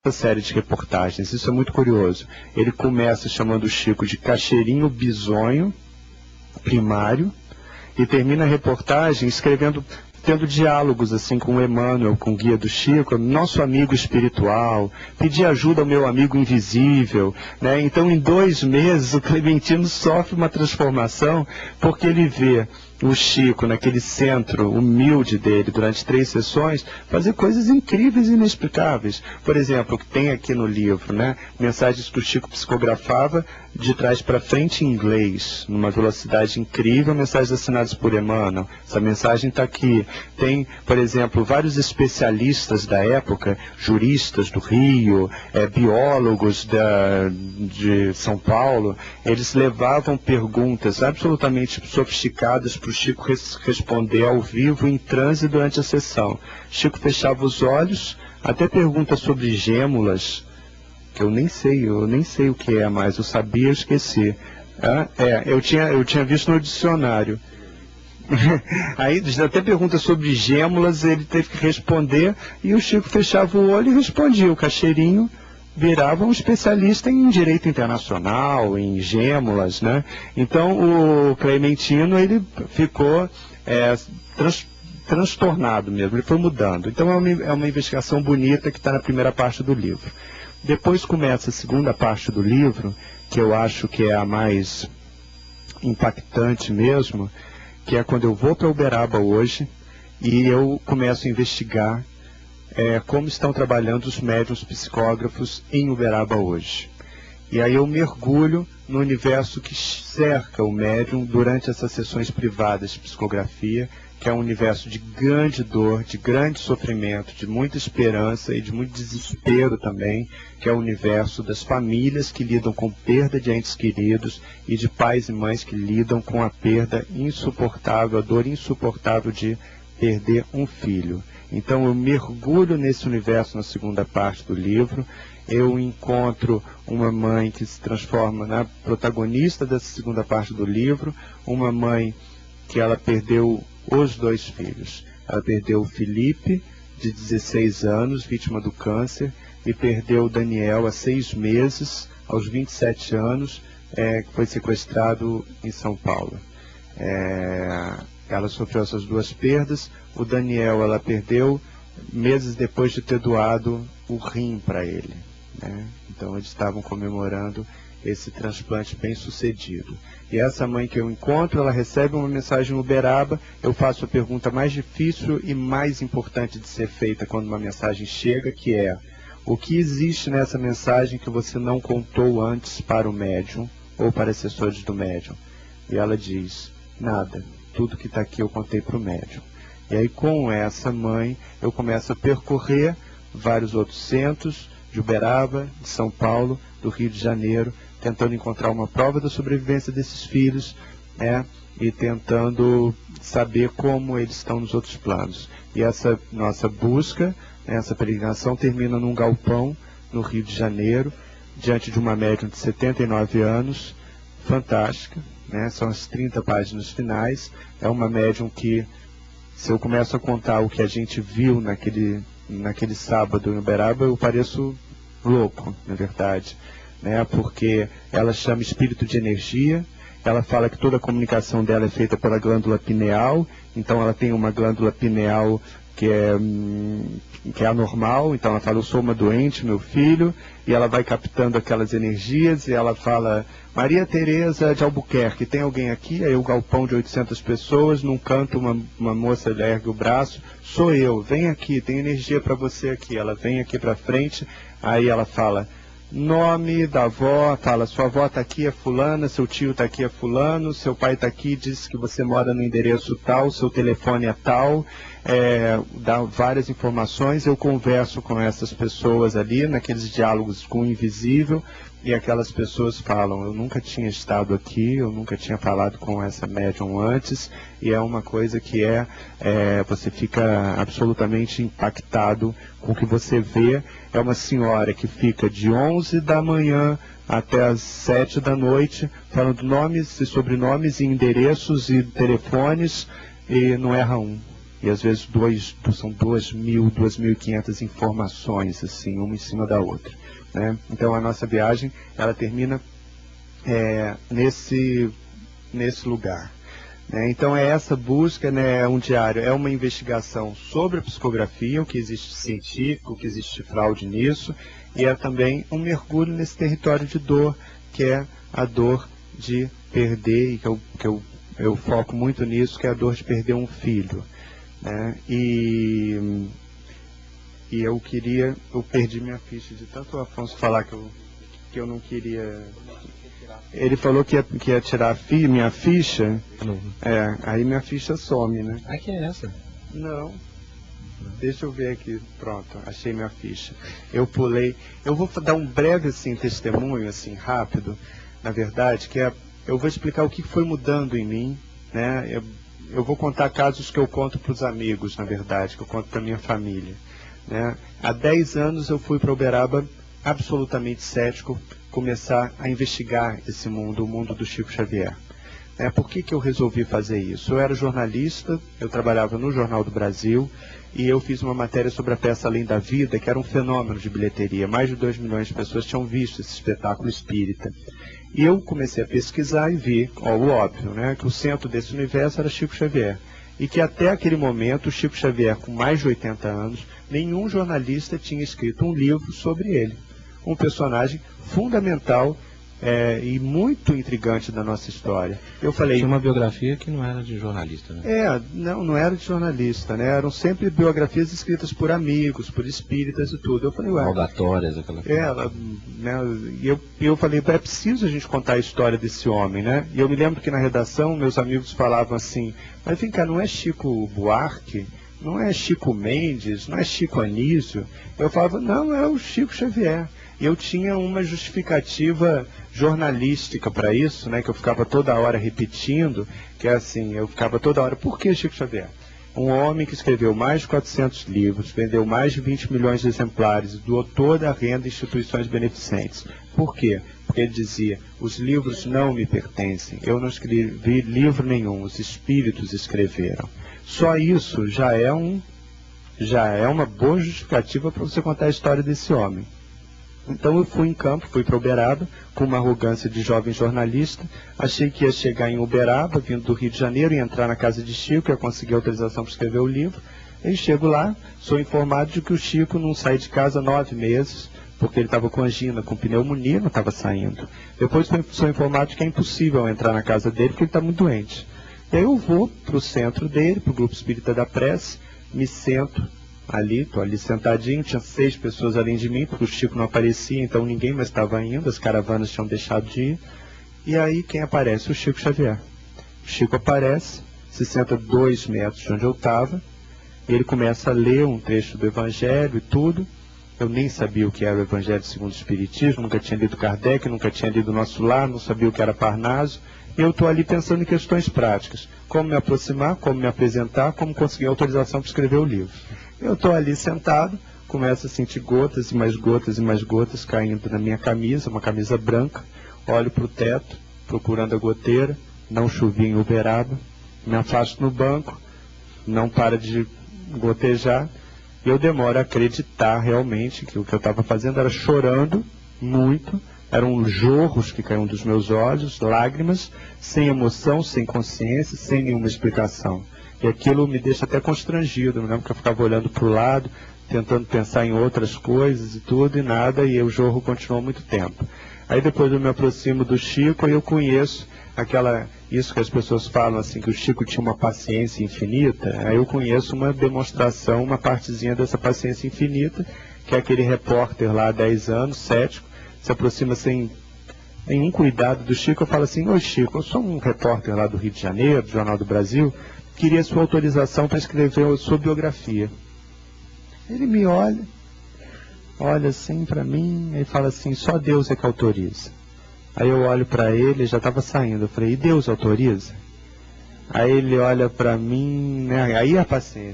essa série de reportagens, isso é muito curioso. Ele começa chamando o Chico de Caixeirinho Bisonho Primário e termina a reportagem escrevendo, tendo diálogos assim com o Emmanuel, com o guia do Chico, nosso amigo espiritual, pedir ajuda ao meu amigo invisível, né? Então, em 2 meses, o Clementino sofre uma transformação, porque ele vê o Chico, naquele centro humilde dele, durante 3 sessões, fazer coisas incríveis e inexplicáveis. Por exemplo, o que tem aqui no livro, né? Mensagens que o Chico psicografava de trás para frente em inglês, numa velocidade incrível, mensagens assinadas por Emmanuel. Essa mensagem está aqui. Tem, por exemplo, vários especialistas da época, juristas do Rio, biólogos de São Paulo, eles levavam perguntas absolutamente sofisticadas para o Chico responder ao vivo, em transe, durante a sessão. Chico fechava os olhos, até perguntas sobre gêmulas, que eu nem sei o que é mais, eu sabia, eu esqueci. Eu tinha visto no dicionário. Aí até perguntas sobre gêmulas, ele teve que responder, e o Chico fechava o olho e respondia. O Caixeirinho virava um especialista em direito internacional, em gêmulas, né? Então o Clementino, ele ficou transtornado mesmo, ele foi mudando. Então é uma investigação bonita que está na primeira parte do livro. Depois começa a segunda parte do livro, que eu acho que é a mais impactante mesmo, que é quando eu vou para Uberaba hoje e eu começo a investigar como estão trabalhando os médiuns psicógrafos em Uberaba hoje. E aí eu mergulho no universo que cerca o médium durante essas sessões privadas de psicografia, que é um universo de grande dor, de grande sofrimento, de muita esperança e de muito desespero também, que é o universo das famílias que lidam com perda de entes queridos e de pais e mães que lidam com a perda insuportável, a dor insuportável de perder um filho. Então eu mergulho nesse universo na segunda parte do livro, eu encontro uma mãe que se transforma na protagonista dessa segunda parte do livro, uma mãe que ela perdeu os 2 filhos. Ela perdeu o Felipe, de 16 anos, vítima do câncer, e perdeu o Daniel há 6 meses, aos 27 anos, que foi sequestrado em São Paulo. Ela sofreu essas 2 perdas. O Daniel ela perdeu meses depois de ter doado o rim para ele, né? Então eles estavam comemorando esse transplante bem sucedido. E essa mãe que eu encontro, ela recebe uma mensagem no Uberaba, eu faço a pergunta mais difícil e mais importante de ser feita quando uma mensagem chega, que é: o que existe nessa mensagem que você não contou antes para o médium ou para assessores do médium? E ela diz: nada, tudo que está aqui eu contei para o médium. E aí com essa mãe eu começo a percorrer vários outros centros de Uberaba, de São Paulo, do Rio de Janeiro, tentando encontrar uma prova da sobrevivência desses filhos, e tentando saber como eles estão nos outros planos. E essa nossa busca, essa peregrinação termina num galpão no Rio de Janeiro, diante de uma médium de 79 anos, fantástica, né? São as 30 páginas finais. É uma médium que, se eu começo a contar o que a gente viu naquele sábado em Uberaba, eu pareço louco, na verdade, né? Porque ela chama espírito de energia, ela fala que toda a comunicação dela é feita pela glândula pineal, então ela tem uma glândula pineal que é anormal, então ela fala: eu sou uma doente, meu filho, e ela vai captando aquelas energias, e ela fala: Maria Tereza de Albuquerque, tem alguém aqui? Aí o galpão de 800 pessoas, num canto uma moça ergue o braço: sou eu, vem aqui, tem energia para você aqui. Ela vem aqui para frente, aí ela fala nome da avó, fala: sua avó está aqui, é fulana, seu tio está aqui, é fulano, seu pai está aqui, diz que você mora no endereço tal, seu telefone é tal, dá várias informações. Eu converso com essas pessoas ali, naqueles diálogos com o invisível, e aquelas pessoas falam: eu nunca tinha estado aqui, eu nunca tinha falado com essa médium antes, e é uma coisa que você fica absolutamente impactado com o que você vê. É uma senhora que fica de 11 da manhã até as 7 da noite, falando nomes e sobrenomes e endereços e telefones, e não erra um. E às vezes são 2.500 informações, assim, uma em cima da outra, né? Então a nossa viagem, ela termina nesse lugar, né? Então é essa busca, né? É um diário, é uma investigação sobre a psicografia, o que existe científico, o que existe fraude nisso, e é também um mergulho nesse território de dor, que é a dor de perder, e que eu foco muito nisso, que é a dor de perder um filho, né? E eu perdi minha ficha de tanto o Afonso falar que eu não queria. Ele falou que ia tirar minha ficha. Aí minha ficha some, né? Ah, que é essa? Não. Deixa eu ver aqui. Pronto, achei minha ficha. Eu pulei. Eu vou dar um breve assim, testemunho, assim, rápido, na verdade, eu vou explicar o que foi mudando em mim, né? Eu vou contar casos que eu conto para os amigos, na verdade, que eu conto para minha família, né? Há 10 anos eu fui para Uberaba absolutamente cético, começar a investigar esse mundo, o mundo do Chico Xavier. Por que eu resolvi fazer isso? Eu era jornalista, eu trabalhava no Jornal do Brasil, e eu fiz uma matéria sobre a peça Além da Vida, que era um fenômeno de bilheteria. Mais de 2 milhões de pessoas tinham visto esse espetáculo espírita. E eu comecei a pesquisar e vi, o óbvio, né, que o centro desse universo era Chico Xavier. E que até aquele momento, o Chico Xavier, com mais de 80 anos, nenhum jornalista tinha escrito um livro sobre ele. Um personagem fundamental e muito intrigante da nossa história. Eu falei... Tinha uma biografia que não era de jornalista, né? Não era de jornalista, né? Eram sempre biografias escritas por amigos, por espíritas e tudo. Eu falei, Rogatórias, aquela coisa. E eu falei, é preciso a gente contar a história desse homem, né? E eu me lembro que na redação, meus amigos falavam assim, mas vem cá, não é Chico Buarque? Não é Chico Mendes? Não é Chico Anísio? Eu falava, não, é o Chico Xavier. E eu tinha uma justificativa jornalística para isso, né, que eu ficava toda hora repetindo, que é assim, eu ficava toda hora, por que Chico Xavier? Um homem que escreveu mais de 400 livros, vendeu mais de 20 milhões de exemplares, doou toda a renda a instituições beneficentes. Por quê? Porque ele dizia, os livros não me pertencem, eu não escrevi livro nenhum, os espíritos escreveram. Só isso já é uma boa justificativa para você contar a história desse homem. Então eu fui em campo, fui para Uberaba, com uma arrogância de jovem jornalista, achei que ia chegar em Uberaba, vindo do Rio de Janeiro, e entrar na casa de Chico, ia conseguir autorização para escrever o livro. Aí chego lá, sou informado de que o Chico não sai de casa há 9 meses, porque ele estava com angina, com pneumonia, não estava saindo. Depois sou informado de que é impossível entrar na casa dele, porque ele está muito doente. E aí eu vou para o centro dele, para o Grupo Espírita da Prece, me sento, estou ali sentadinho, tinha 6 pessoas além de mim, porque o Chico não aparecia, então ninguém mais estava indo, as caravanas tinham deixado de ir. E aí quem aparece? O Chico Xavier. O Chico aparece, se senta 2 metros de onde eu estava, e ele começa a ler um trecho do Evangelho e tudo. Eu nem sabia o que era o Evangelho segundo o Espiritismo, nunca tinha lido Kardec, nunca tinha lido Nosso Lar, não sabia o que era Parnaso. E eu estou ali pensando em questões práticas, como me aproximar, como me apresentar, como conseguir autorização para escrever o livro. Eu estou ali sentado, começo a sentir gotas e mais gotas e mais gotas caindo na minha camisa, uma camisa branca, olho para o teto, procurando a goteira, não chovia em Uberaba, me afasto no banco, não para de gotejar, e eu demoro a acreditar realmente que o que eu estava fazendo era chorando muito, eram jorros que caíam dos meus olhos, lágrimas, sem emoção, sem consciência, sem nenhuma explicação. E aquilo me deixa até constrangido, eu me lembro que eu ficava olhando para o lado, tentando pensar em outras coisas e tudo, e nada, e o jorro continuou muito tempo. Aí depois eu me aproximo do Chico e eu conheço isso que as pessoas falam assim, que o Chico tinha uma paciência infinita, aí eu conheço uma demonstração, uma partezinha dessa paciência infinita, que é aquele repórter lá há 10 anos, cético, se aproxima sem nenhum cuidado do Chico, eu falo assim, oi Chico, eu sou um repórter lá do Rio de Janeiro, do Jornal do Brasil, queria sua autorização para escrever a sua biografia. Ele me olha assim para mim e fala assim, só Deus é que autoriza. Aí eu olho para ele, já estava saindo, eu falei, e Deus autoriza? Aí ele olha para mim, né? Aí a paciência.